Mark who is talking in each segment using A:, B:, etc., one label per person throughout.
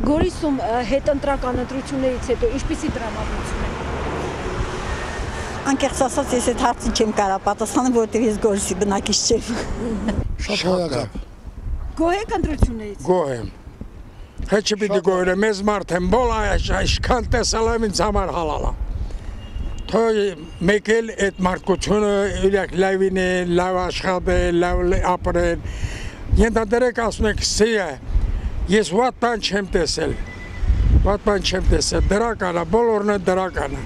A: Գորիսում հետընտրական ընտրություններից հետո ինչպիսի տրամադրություն է։
B: Անկեղծ ասած, ես այդ հարցին չեմ կարող պատասխանել, որովհետև ես Գորիսի բնակիչ չեմ։
C: Շատ հակավ։
A: Գոհ եք ընտրություններից։
C: Գոհ եմ։ Հետ չպիտի գոհրեմ, ես մարդ եմ, այսքան տեսալ եմ ինձ համար հալալ է։ Թող մեկ էլ այդ մարդկությունը իրեք լավին է, լավ աշխատել, լավ ապրել։ Ենթադրեք ասում եք սիը, ես վատ բան չեմ տեսել, դրական է, բոլորն է դրական է։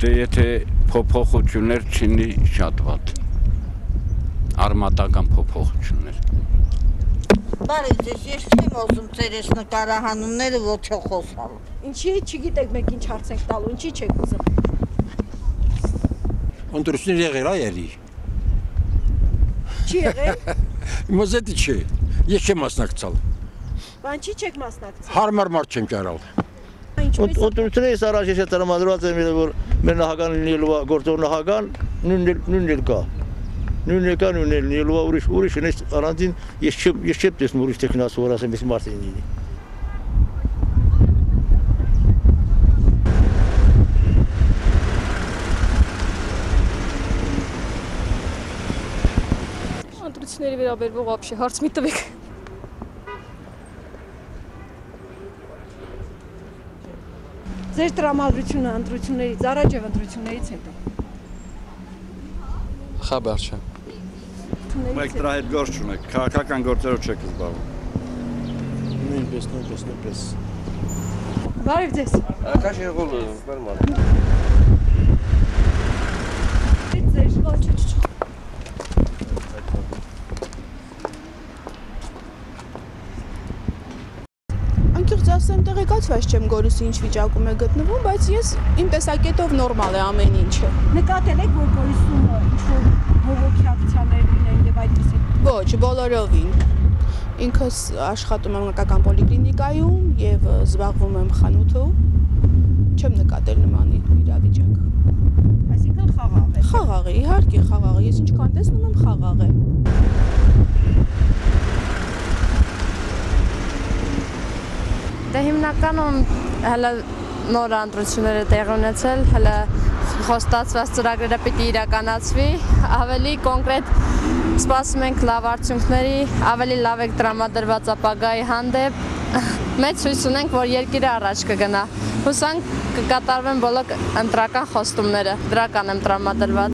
D: Դե եթե փոփոխություններ չինի շատ վատ, արմատական փոփոխություններ։
E: Բարի ձեզ, ես չեմ ոզում ձեր ես նկարահանումները ոչը խոսալու։
A: Ինչի չգիտեք մեկ ինչ հարց ենք տալու, ինչի չեք ուզում։
F: Ընտրություններ եղել է ելի։
A: Չի եղել։
F: Մոզետի չի, ես չեմ մասնակցալ։
A: Բան չի չեք մասնակցել։
F: Հարմար մարդ չեմ կարալ։
G: Ընտրություններից առաջ ես տրամադրված եմ, որ մեր նախագահան լինելու է գործող նախագահան, նույնն կա։ Նույնն լինելու է ուրիշ ես առանձին ես չեմ տեսնում ուրիշ տեխնիկա որ ասեմ ես մարդ եմ լինի։
H: Ընտրությունների վերաբերող вообще հարց մի տվեք։
A: Ձեր տրամադրությունը ընտրություններից առաջ եւ ընտրություններից հետո։
I: Խաբար չեմ։
D: Մենք դրա հետ գործ չունենք, քաղաքական գործերով չեք զբաղվում։
I: Նույնպես։
A: Բարև ձեզ։
I: Քաշ եղել նորմալ։
H: Անկեղծ ասեմ, տեղեկացված չեմ Գորիսի ինչ վիճակում է գտնվում, բայց ես իմ տեսակետով նորմալ է ամեն ինչը։
A: Նկատել եք, որ Գորիսում ինչ-որ բողոքի ակցիաներ լինեն եւ այդպիսի։
H: Ոչ, բոլորովին։ Ինքս աշխատում եմ մանկական պոլիկլինիկայում եւ զբաղվում եմ խանութում։ Չեմ նկատել նման իրավիճակ։
A: Այսինքն խաղաղ է։
H: Խաղաղ է, իհարկե խաղաղ է։ Ես ինչքան տեսնում եմ խաղաղ է։
J: Դե հիմնականում հələ նոր ընտրությունները տեղի ունեցել, հələ խոստացված ծրագրերը պիտի իրականացվի, ավելի կոնկրետ սպասում ենք լավ արդյունքների, ավելի լավ եք տրամադրված ապագայի հանդեպ, մեծ հույս ունենք, որ երկիրը առաջ կգնա, հուսանք կկատարվեն բոլոր ընտրական խոստումները, դրական եմ տրամադրված։